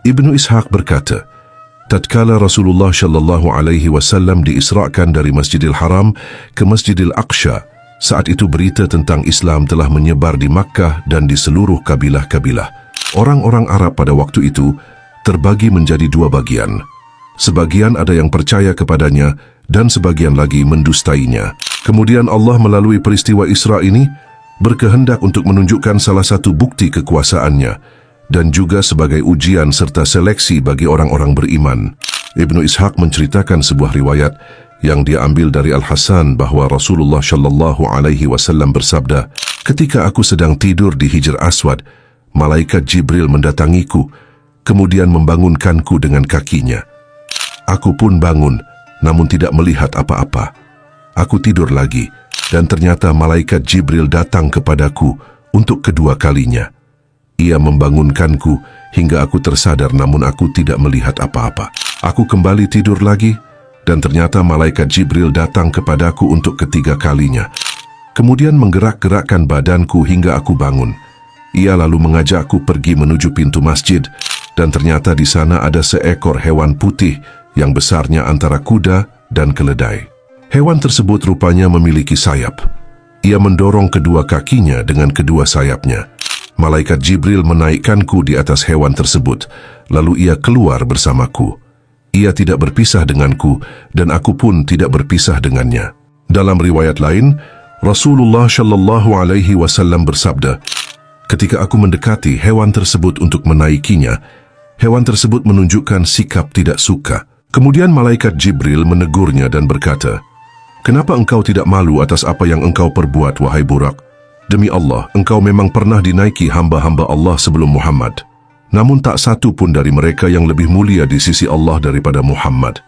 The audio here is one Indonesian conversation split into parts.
Ibnu Ishaq berkata, tatkala Rasulullah Shallallahu Alaihi Wasallam diisrakan dari Masjidil Haram ke Masjidil Aqsa, saat itu berita tentang Islam telah menyebar di Makkah dan di seluruh kabilah-kabilah. Orang-orang Arab pada waktu itu terbagi menjadi dua bagian. Sebagian ada yang percaya kepadanya dan sebagian lagi mendustainya. Kemudian Allah melalui peristiwa Isra ini berkehendak untuk menunjukkan salah satu bukti kekuasaannya dan juga sebagai ujian serta seleksi bagi orang-orang beriman. Ibnu Ishaq menceritakan sebuah riwayat yang dia ambil dari Al-Hasan bahwa Rasulullah Shallallahu Alaihi Wasallam bersabda, ketika aku sedang tidur di Hijr Aswad, malaikat Jibril mendatangiku, kemudian membangunkanku dengan kakinya. Aku pun bangun, namun tidak melihat apa-apa. Aku tidur lagi, dan ternyata malaikat Jibril datang kepadaku untuk kedua kalinya. Ia membangunkanku hingga aku tersadar, namun aku tidak melihat apa-apa. Aku kembali tidur lagi, dan ternyata malaikat Jibril datang kepadaku untuk ketiga kalinya. Kemudian menggerak-gerakkan badanku hingga aku bangun. Ia lalu mengajakku pergi menuju pintu masjid, dan ternyata di sana ada seekor hewan putih yang besarnya antara kuda dan keledai. Hewan tersebut rupanya memiliki sayap. Ia mendorong kedua kakinya dengan kedua sayapnya. Malaikat Jibril menaikkanku di atas hewan tersebut, lalu ia keluar bersamaku. Ia tidak berpisah denganku, dan aku pun tidak berpisah dengannya. Dalam riwayat lain, Rasulullah Shallallahu Alaihi Wasallam bersabda, ketika aku mendekati hewan tersebut untuk menaikinya, hewan tersebut menunjukkan sikap tidak suka. Kemudian malaikat Jibril menegurnya dan berkata, kenapa engkau tidak malu atas apa yang engkau perbuat, wahai Burak? Demi Allah, engkau memang pernah dinaiki hamba-hamba Allah sebelum Muhammad. Namun tak satu pun dari mereka yang lebih mulia di sisi Allah daripada Muhammad.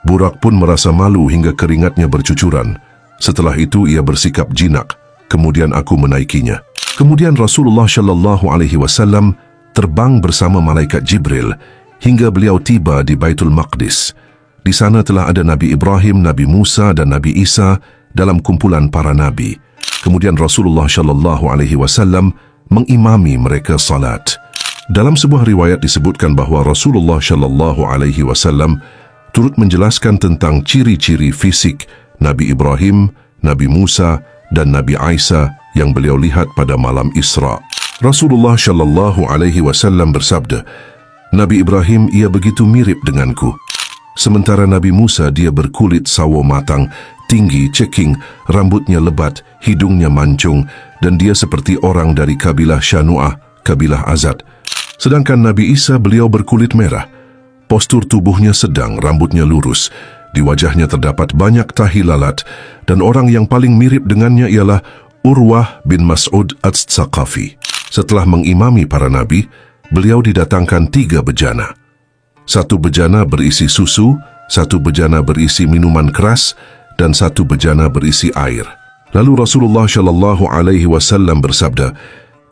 Burak pun merasa malu hingga keringatnya bercucuran. Setelah itu ia bersikap jinak, kemudian aku menaikinya. Kemudian Rasulullah Shallallahu Alaihi Wasallam terbang bersama malaikat Jibril hingga beliau tiba di Baitul Maqdis. Di sana telah ada Nabi Ibrahim, Nabi Musa dan Nabi Isa dalam kumpulan para nabi. Kemudian Rasulullah Shallallahu Alaihi Wasallam mengimami mereka salat. Dalam sebuah riwayat disebutkan bahwa Rasulullah Shallallahu Alaihi Wasallam turut menjelaskan tentang ciri-ciri fisik Nabi Ibrahim, Nabi Musa dan Nabi Isa yang beliau lihat pada malam Isra. Rasulullah Shallallahu Alaihi Wasallam bersabda, Nabi Ibrahim ia begitu mirip denganku. Sementara Nabi Musa dia berkulit sawo matang, tinggi, ceking, rambutnya lebat, hidungnya mancung, dan dia seperti orang dari kabilah Syanu'ah, kabilah Azad. Sedangkan Nabi Isa beliau berkulit merah. Postur tubuhnya sedang, rambutnya lurus. Di wajahnya terdapat banyak tahi lalat, dan orang yang paling mirip dengannya ialah Urwah bin Mas'ud Ats-Tsaqafi. Setelah mengimami para nabi, beliau didatangkan 3 bejana. 1 bejana berisi susu, 1 bejana berisi minuman keras, dan 1 bejana berisi air. Lalu Rasulullah Shallallahu Alaihi Wasallam bersabda,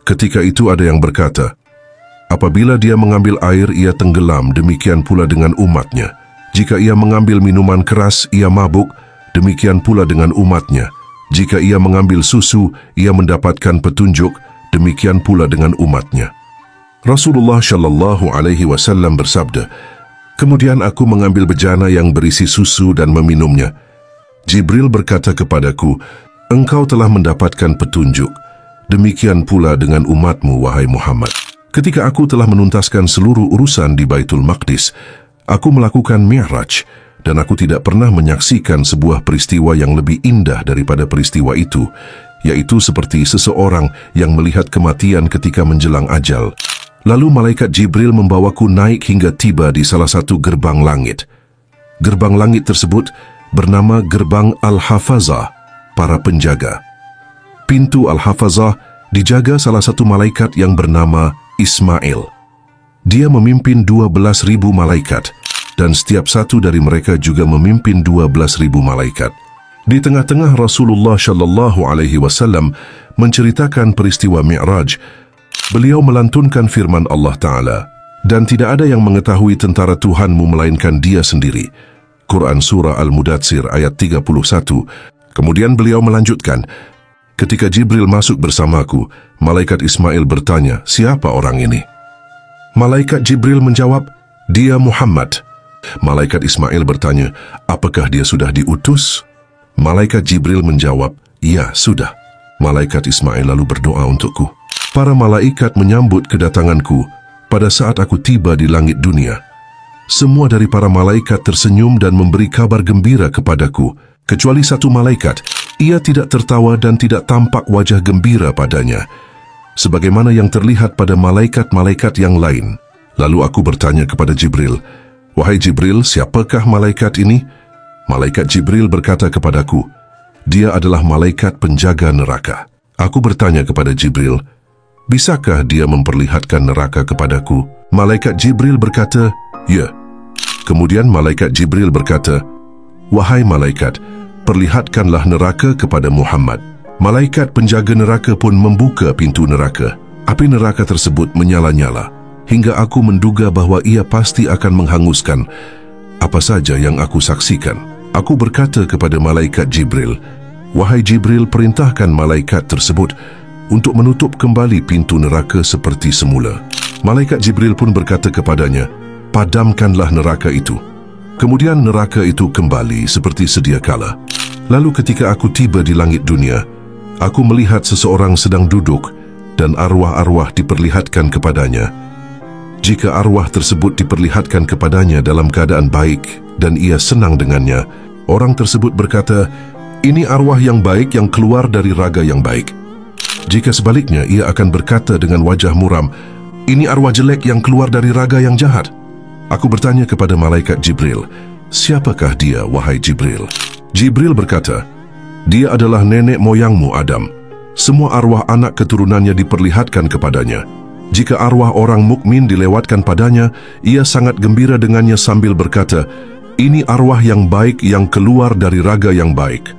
ketika itu ada yang berkata, apabila dia mengambil air, ia tenggelam, demikian pula dengan umatnya. Jika ia mengambil minuman keras, ia mabuk, demikian pula dengan umatnya. Jika ia mengambil susu, ia mendapatkan petunjuk, demikian pula dengan umatnya. Rasulullah Shallallahu Alaihi Wasallam bersabda, kemudian aku mengambil bejana yang berisi susu dan meminumnya. Jibril berkata kepadaku, engkau telah mendapatkan petunjuk, demikian pula dengan umatmu, wahai Muhammad. Ketika aku telah menuntaskan seluruh urusan di Baitul Maqdis, aku melakukan Mi'raj, dan aku tidak pernah menyaksikan sebuah peristiwa yang lebih indah daripada peristiwa itu, yaitu seperti seseorang yang melihat kematian ketika menjelang ajal. Lalu malaikat Jibril membawaku naik hingga tiba di salah satu gerbang langit. Gerbang langit tersebut bernama Gerbang Al-Hafazah, para penjaga. Pintu Al-Hafazah dijaga salah satu malaikat yang bernama Ismail. Dia memimpin 12.000 malaikat, dan setiap satu dari mereka juga memimpin 12.000 malaikat. Di tengah-tengah Rasulullah Shallallahu Alaihi Wasallam menceritakan peristiwa Mi'raj, beliau melantunkan firman Allah Ta'ala, dan tidak ada yang mengetahui tentara Tuhanmu melainkan Dia sendiri. Quran Surah Al-Mudatsir ayat 31. Kemudian beliau melanjutkan, ketika Jibril masuk bersamaku, malaikat Ismail bertanya, siapa orang ini? Malaikat Jibril menjawab, "Dia Muhammad." Malaikat Ismail bertanya, "Apakah dia sudah diutus?" Malaikat Jibril menjawab, "Ya, sudah." Malaikat Ismail lalu berdoa untukku. Para malaikat menyambut kedatanganku pada saat aku tiba di langit dunia. Semua dari para malaikat tersenyum dan memberi kabar gembira kepadaku, kecuali satu malaikat. Ia tidak tertawa dan tidak tampak wajah gembira padanya, sebagaimana yang terlihat pada malaikat-malaikat yang lain. Lalu aku bertanya kepada Jibril, "Wahai Jibril, siapakah malaikat ini?" Malaikat Jibril berkata kepadaku, "Dia adalah malaikat penjaga neraka." Aku bertanya kepada Jibril, "Bisakah dia memperlihatkan neraka kepadaku?" Malaikat Jibril berkata, "Ya." Kemudian malaikat Jibril berkata, "Wahai malaikat, perlihatkanlah neraka kepada Muhammad." Malaikat penjaga neraka pun membuka pintu neraka. Api neraka tersebut menyala-nyala, hingga aku menduga bahawa ia pasti akan menghanguskan apa saja yang aku saksikan. Aku berkata kepada malaikat Jibril, "Wahai Jibril, perintahkan malaikat tersebut untuk menutup kembali pintu neraka seperti semula." Malaikat Jibril pun berkata kepadanya, "Padamkanlah neraka itu." Kemudian neraka itu kembali seperti sedia kala. Lalu ketika aku tiba di langit dunia, aku melihat seseorang sedang duduk dan arwah-arwah diperlihatkan kepadanya. Jika arwah tersebut diperlihatkan kepadanya dalam keadaan baik dan ia senang dengannya, orang tersebut berkata, "Ini arwah yang baik yang keluar dari raga yang baik." Jika sebaliknya, ia akan berkata dengan wajah muram, "Ini arwah jelek yang keluar dari raga yang jahat." Aku bertanya kepada malaikat Jibril, "Siapakah dia, wahai Jibril?" Jibril berkata, "Dia adalah nenek moyangmu Adam. Semua arwah anak keturunannya diperlihatkan kepadanya. Jika arwah orang mukmin dilewatkan padanya, ia sangat gembira dengannya sambil berkata, 'Ini arwah yang baik yang keluar dari raga yang baik.'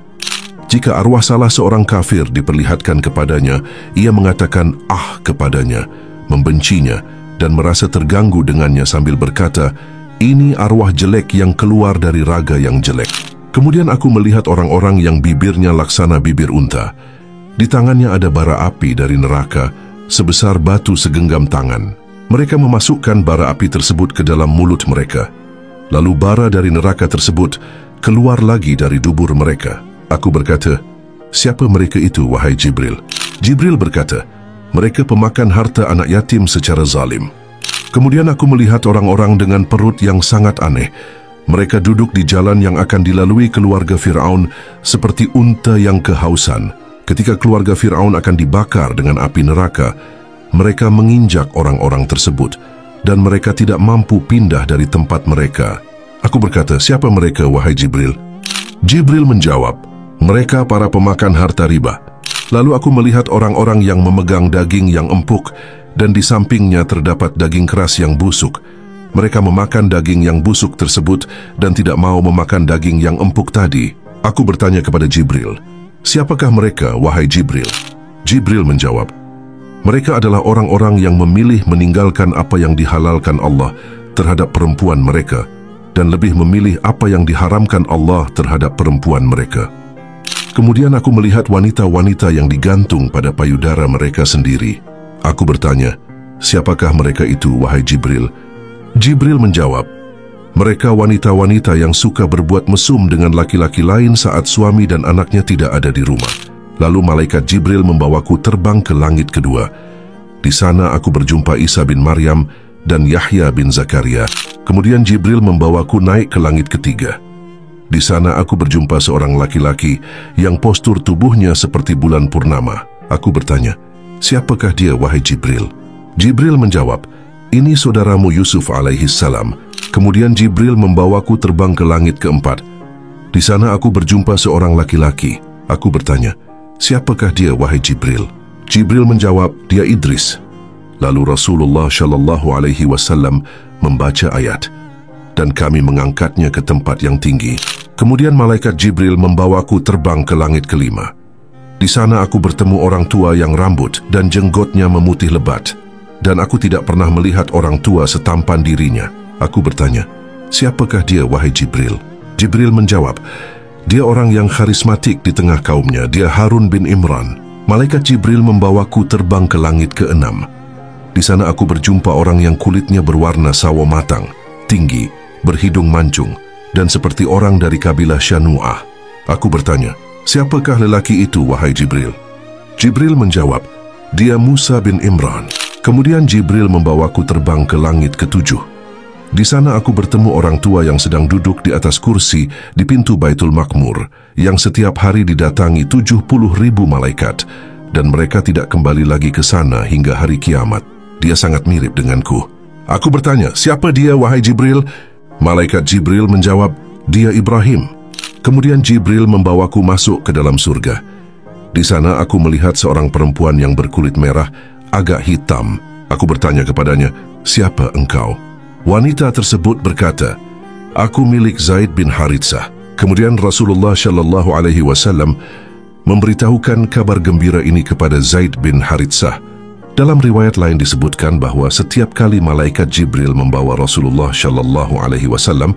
Jika arwah salah seorang kafir diperlihatkan kepadanya, ia mengatakan 'ah' kepadanya, membencinya dan merasa terganggu dengannya sambil berkata, 'Ini arwah jelek yang keluar dari raga yang jelek.' Kemudian aku melihat orang-orang yang bibirnya laksana bibir unta. Di tangannya ada bara api dari neraka, sebesar batu segenggam tangan. Mereka memasukkan bara api tersebut ke dalam mulut mereka. Lalu bara dari neraka tersebut keluar lagi dari dubur mereka. Aku berkata, "Siapa mereka itu, wahai Jibril?" Jibril berkata, "Mereka pemakan harta anak yatim secara zalim." Kemudian aku melihat orang-orang dengan perut yang sangat aneh. Mereka duduk di jalan yang akan dilalui keluarga Fir'aun seperti unta yang kehausan. Ketika keluarga Fir'aun akan dibakar dengan api neraka, mereka menginjak orang-orang tersebut dan mereka tidak mampu pindah dari tempat mereka. Aku berkata, "Siapa mereka, wahai Jibril?" Jibril menjawab, "Mereka para pemakan harta riba." Lalu aku melihat orang-orang yang memegang daging yang empuk dan di sampingnya terdapat daging keras yang busuk. Mereka memakan daging yang busuk tersebut dan tidak mau memakan daging yang empuk tadi. Aku bertanya kepada Jibril, "Siapakah mereka, wahai Jibril?" Jibril menjawab, "Mereka adalah orang-orang yang memilih meninggalkan apa yang dihalalkan Allah terhadap perempuan mereka dan lebih memilih apa yang diharamkan Allah terhadap perempuan mereka." Kemudian aku melihat wanita-wanita yang digantung pada payudara mereka sendiri. Aku bertanya, "Siapakah mereka itu, wahai Jibril?" Jibril menjawab, "Mereka wanita-wanita yang suka berbuat mesum dengan laki-laki lain saat suami dan anaknya tidak ada di rumah." Lalu malaikat Jibril membawaku terbang ke langit kedua. Di sana aku berjumpa Isa bin Maryam dan Yahya bin Zakaria. Kemudian Jibril membawaku naik ke langit ketiga. Di sana aku berjumpa seorang laki-laki yang postur tubuhnya seperti bulan purnama. Aku bertanya, "Siapakah dia, wahai Jibril?" Jibril menjawab, "Ini saudaramu Yusuf alaihi salam." Kemudian Jibril membawaku terbang ke langit keempat. Di sana aku berjumpa seorang laki-laki. Aku bertanya, "Siapakah dia, wahai Jibril?" Jibril menjawab, "Dia Idris." Lalu Rasulullah Shallallahu Alaihi Wasallam membaca ayat, dan kami mengangkatnya ke tempat yang tinggi. Kemudian malaikat Jibril membawaku terbang ke langit kelima. Di sana aku bertemu orang tua yang rambut dan jenggotnya memutih lebat, dan aku tidak pernah melihat orang tua setampan dirinya. Aku bertanya, "Siapakah dia, wahai Jibril?" Jibril menjawab, "Dia orang yang karismatik di tengah kaumnya, dia Harun bin Imran." Malaikat Jibril membawaku terbang ke langit keenam. Di sana aku berjumpa orang yang kulitnya berwarna sawo matang, tinggi, berhidung mancung, dan seperti orang dari kabilah Syanu'ah. Aku bertanya, siapakah lelaki itu, wahai Jibril? Jibril menjawab, dia Musa bin Imran. Kemudian Jibril membawaku terbang ke langit ketujuh. Di sana aku bertemu orang tua yang sedang duduk di atas kursi di pintu Baitul Makmur, yang setiap hari didatangi 70.000 malaikat, dan mereka tidak kembali lagi ke sana hingga hari kiamat. Dia sangat mirip denganku. Aku bertanya, siapa dia, wahai Jibril? Malaikat Jibril menjawab, dia Ibrahim. Kemudian Jibril membawaku masuk ke dalam surga. Di sana aku melihat seorang perempuan yang berkulit merah, agak hitam. Aku bertanya kepadanya, siapa engkau? Wanita tersebut berkata, aku milik Zaid bin Haritsah. Kemudian Rasulullah Shallallahu Alaihi Wasallam memberitahukan kabar gembira ini kepada Zaid bin Haritsah. Dalam riwayat lain disebutkan bahwa setiap kali malaikat Jibril membawa Rasulullah Shallallahu Alaihi Wasallam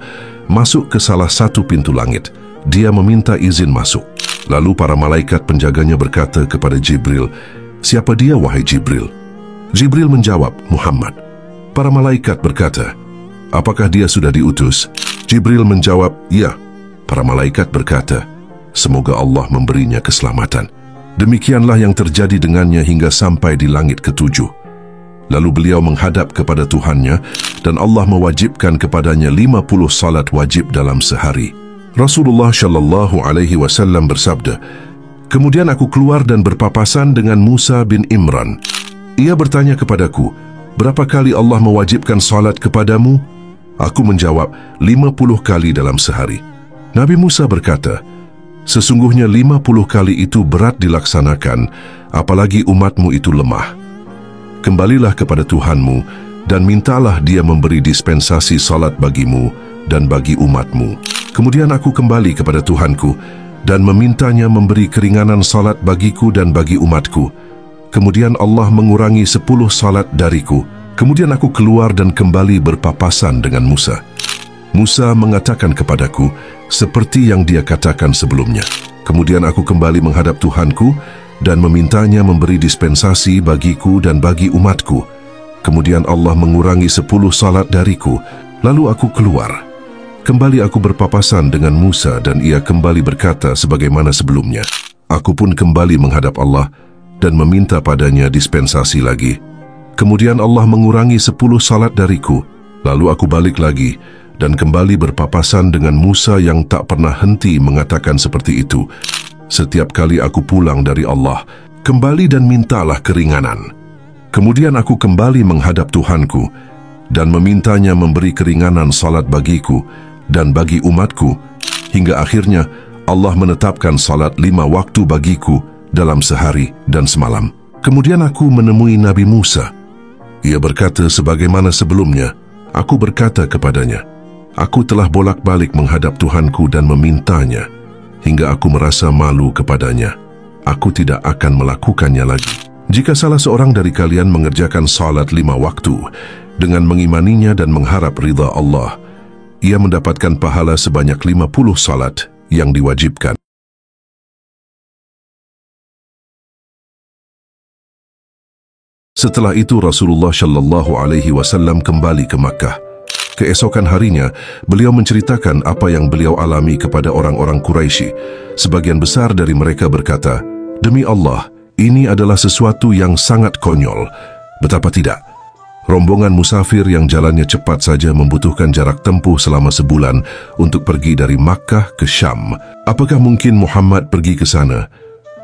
masuk ke salah satu pintu langit, dia meminta izin masuk. Lalu para malaikat penjaganya berkata kepada Jibril, siapa dia, wahai Jibril? Jibril menjawab, Muhammad. Para malaikat berkata, apakah dia sudah diutus? Jibril menjawab, ya. Para malaikat berkata, semoga Allah memberinya keselamatan. Demikianlah yang terjadi dengannya hingga sampai di langit ketujuh. Lalu beliau menghadap kepada Tuhannya, dan Allah mewajibkan kepadanya 50 salat wajib dalam sehari. Rasulullah Shallallahu Alaihi Wasallam bersabda, kemudian aku keluar dan berpapasan dengan Musa bin Imran. Ia bertanya kepadaku, berapa kali Allah mewajibkan salat kepadamu? Aku menjawab, 50 kali dalam sehari. Nabi Musa berkata, sesungguhnya 50 kali itu berat dilaksanakan, apalagi umatmu itu lemah. Kembalilah kepada Tuhanmu, dan mintalah dia memberi dispensasi salat bagimu dan bagi umatmu. Kemudian aku kembali kepada Tuhanku, dan memintanya memberi keringanan salat bagiku dan bagi umatku. Kemudian Allah mengurangi 10 salat dariku. Kemudian aku keluar dan kembali berpapasan dengan Musa. Musa mengatakan kepadaku, seperti yang dia katakan sebelumnya. Kemudian aku kembali menghadap Tuhanku dan memintanya memberi dispensasi bagiku dan bagi umatku. Kemudian Allah mengurangi 10 salat dariku, lalu aku keluar. Kembali aku berpapasan dengan Musa dan ia kembali berkata sebagaimana sebelumnya. Aku pun kembali menghadap Allah dan meminta padanya dispensasi lagi. Kemudian Allah mengurangi 10 salat dariku, lalu aku balik lagi dan kembali berpapasan dengan Musa yang tak pernah henti mengatakan seperti itu. Setiap kali aku pulang dari Allah, kembali dan mintalah keringanan. Kemudian aku kembali menghadap Tuhanku dan memintanya memberi keringanan salat bagiku dan bagi umatku, hingga akhirnya Allah menetapkan salat 5 waktu bagiku dalam sehari dan semalam. Kemudian aku menemui Nabi Musa. Ia berkata sebagaimana sebelumnya. Aku berkata kepadanya, aku telah bolak-balik menghadap Tuhanku dan memintanya, hingga aku merasa malu kepadanya. Aku tidak akan melakukannya lagi. Jika salah seorang dari kalian mengerjakan salat 5 waktu dengan mengimaninya dan mengharap ridha Allah, ia mendapatkan pahala sebanyak 50 salat yang diwajibkan. Setelah itu Rasulullah Shallallahu Alaihi Wasallam kembali ke Makkah. Keesokan harinya, beliau menceritakan apa yang beliau alami kepada orang-orang Quraisy. Sebagian besar dari mereka berkata, demi Allah, ini adalah sesuatu yang sangat konyol. Betapa tidak? Rombongan musafir yang jalannya cepat saja membutuhkan jarak tempuh selama sebulan untuk pergi dari Makkah ke Syam. Apakah mungkin Muhammad pergi ke sana,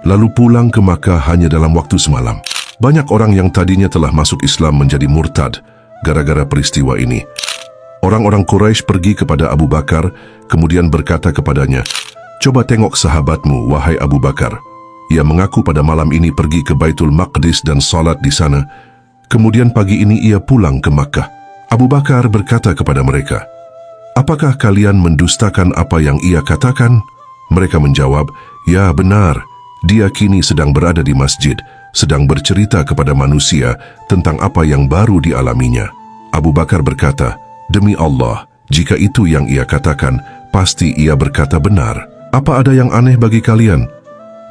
lalu pulang ke Makkah hanya dalam waktu semalam? Banyak orang yang tadinya telah masuk Islam menjadi murtad gara-gara peristiwa ini. Orang-orang Quraisy pergi kepada Abu Bakar, kemudian berkata kepadanya, coba tengok sahabatmu, wahai Abu Bakar. Ia mengaku pada malam ini pergi ke Baitul Maqdis dan salat di sana. Kemudian pagi ini ia pulang ke Makkah. Abu Bakar berkata kepada mereka, apakah kalian mendustakan apa yang ia katakan? Mereka menjawab, ya benar, dia kini sedang berada di masjid, sedang bercerita kepada manusia tentang apa yang baru dialaminya. Abu Bakar berkata, demi Allah, jika itu yang ia katakan, pasti ia berkata benar. Apa ada yang aneh bagi kalian?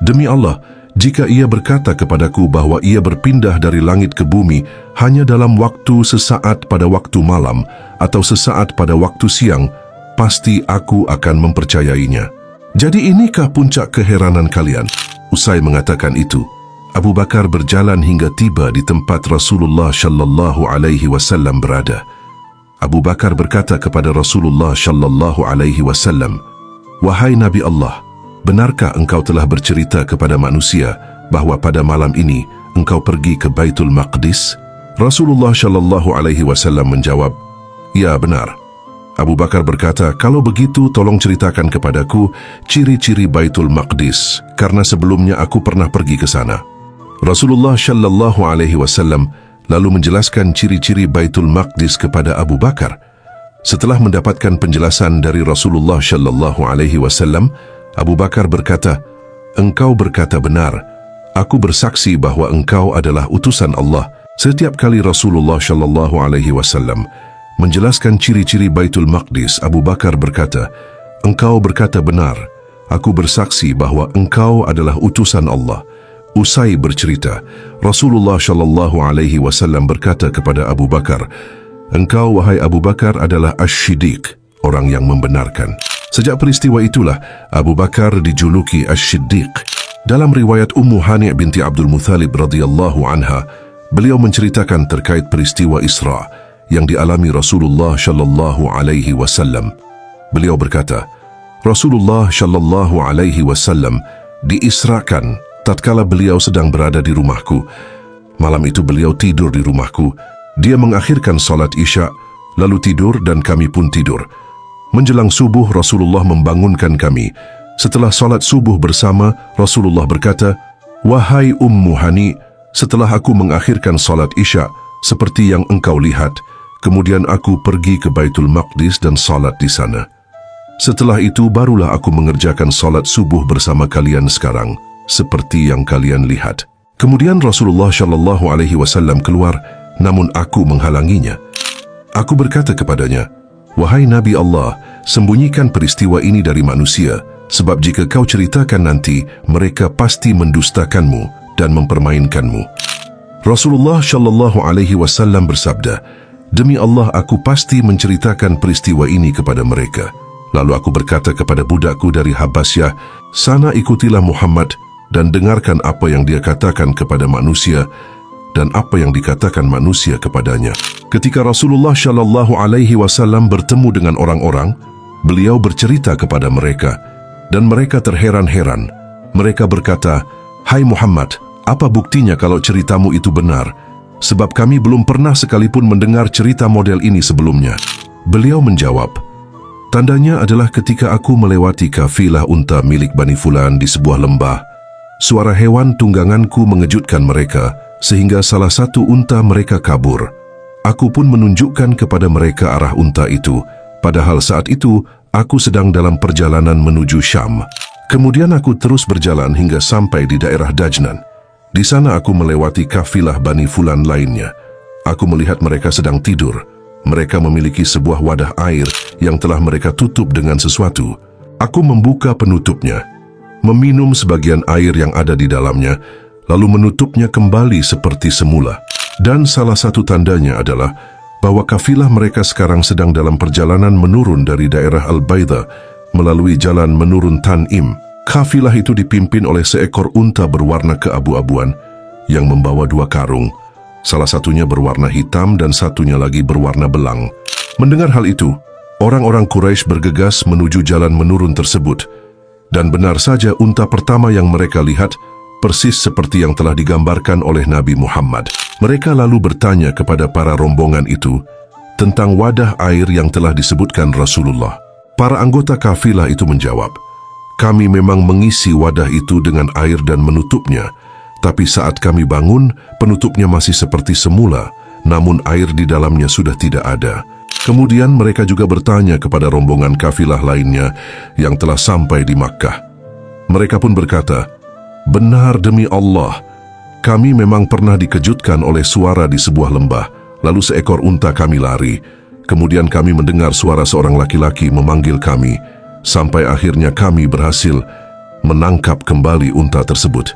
Demi Allah, jika ia berkata kepadaku bahwa ia berpindah dari langit ke bumi hanya dalam waktu sesaat pada waktu malam atau sesaat pada waktu siang, pasti aku akan mempercayainya. Jadi inikah puncak keheranan kalian?" Usai mengatakan itu, Abu Bakar berjalan hingga tiba di tempat Rasulullah sallallahu alaihi wasallam berada. Abu Bakar berkata kepada Rasulullah sallallahu alaihi wasallam, "Wahai Nabi Allah, benarkah engkau telah bercerita kepada manusia bahawa pada malam ini engkau pergi ke Baitul Maqdis?" Rasulullah sallallahu alaihi wasallam menjawab, "Ya, benar." Abu Bakar berkata, "Kalau begitu tolong ceritakan kepadaku ciri-ciri Baitul Maqdis, karena sebelumnya aku pernah pergi ke sana." Rasulullah sallallahu alaihi wasallam lalu menjelaskan ciri-ciri Baitul Maqdis kepada Abu Bakar. Setelah mendapatkan penjelasan dari Rasulullah sallallahu alaihi wasallam, Abu Bakar berkata, "Engkau berkata benar. Aku bersaksi bahwa engkau adalah utusan Allah." Setiap kali Rasulullah sallallahu alaihi wasallam menjelaskan ciri-ciri Baitul Maqdis, Abu Bakar berkata, "Engkau berkata benar. Aku bersaksi bahwa engkau adalah utusan Allah." Usai bercerita, Rasulullah sallallahu alaihi wasallam berkata kepada Abu Bakar, "Engkau, wahai Abu Bakar, adalah Asy-Syiddiq, orang yang membenarkan." Sejak peristiwa itulah Abu Bakar dijuluki Asy-Syiddiq. Dalam riwayat Ummu Hani' binti Abdul Muthalib radhiyallahu anha, beliau menceritakan terkait peristiwa Isra yang dialami Rasulullah sallallahu alaihi wasallam. Beliau berkata, "Rasulullah sallallahu alaihi wasallam diisrakan tatkala beliau sedang berada di rumahku. Malam itu beliau tidur di rumahku. Dia mengakhirkan salat Isya, lalu tidur dan kami pun tidur. Menjelang subuh Rasulullah membangunkan kami. Setelah salat subuh bersama, Rasulullah berkata, 'Wahai Ummu Hani, setelah aku mengakhirkan salat Isya seperti yang engkau lihat, kemudian aku pergi ke Baitul Maqdis dan salat di sana. Setelah itu barulah aku mengerjakan salat subuh bersama kalian sekarang, seperti yang kalian lihat.' Kemudian Rasulullah sallallahu alaihi wasallam keluar, namun aku menghalanginya. Aku berkata kepadanya, 'Wahai Nabi Allah, sembunyikan peristiwa ini dari manusia, sebab jika kau ceritakan nanti, mereka pasti mendustakanmu dan mempermainkanmu.' Rasulullah sallallahu alaihi wasallam bersabda, 'Demi Allah, aku pasti menceritakan peristiwa ini kepada mereka.' Lalu aku berkata kepada budakku dari Habasyah, 'Sana ikutilah Muhammad dan dengarkan apa yang dia katakan kepada manusia dan apa yang dikatakan manusia kepadanya.' Ketika Rasulullah sallallahu alaihi wasallam bertemu dengan orang-orang, beliau bercerita kepada mereka dan mereka terheran-heran. Mereka berkata, 'Hai Muhammad, apa buktinya kalau ceritamu itu benar? Sebab kami belum pernah sekalipun mendengar cerita model ini sebelumnya.' Beliau menjawab, 'Tandanya adalah ketika aku melewati kafilah unta milik Bani Fulan di sebuah lembah. Suara hewan tungganganku mengejutkan mereka, sehingga salah satu unta mereka kabur. Aku pun menunjukkan kepada mereka arah unta itu, padahal saat itu aku sedang dalam perjalanan menuju Syam. Kemudian aku terus berjalan hingga sampai di daerah Dajnan. Di sana aku melewati kafilah Bani Fulan lainnya. Aku melihat mereka sedang tidur. Mereka memiliki sebuah wadah air yang telah mereka tutup dengan sesuatu. Aku membuka penutupnya, meminum sebagian air yang ada di dalamnya, lalu menutupnya kembali seperti semula. Dan salah satu tandanya adalah bahwa kafilah mereka sekarang sedang dalam perjalanan menurun dari daerah Al-Baida melalui jalan menurun Tan'im. Kafilah itu dipimpin oleh seekor unta berwarna keabu-abuan yang membawa dua karung. Salah satunya berwarna hitam dan satunya lagi berwarna belang. Mendengar hal itu, orang-orang Quraisy bergegas menuju jalan menurun tersebut. Dan benar saja unta pertama yang mereka lihat persis seperti yang telah digambarkan oleh Nabi Muhammad. Mereka lalu bertanya kepada para rombongan itu tentang wadah air yang telah disebutkan Rasulullah. Para anggota kafilah itu menjawab, "Kami memang mengisi wadah itu dengan air dan menutupnya, tapi saat kami bangun, penutupnya masih seperti semula, namun air di dalamnya sudah tidak ada." Kemudian mereka juga bertanya kepada rombongan kafilah lainnya yang telah sampai di Makkah. Mereka pun berkata, "Benar demi Allah, kami memang pernah dikejutkan oleh suara di sebuah lembah, lalu seekor unta kami lari. Kemudian kami mendengar suara seorang laki-laki memanggil kami, sampai akhirnya kami berhasil menangkap kembali unta tersebut."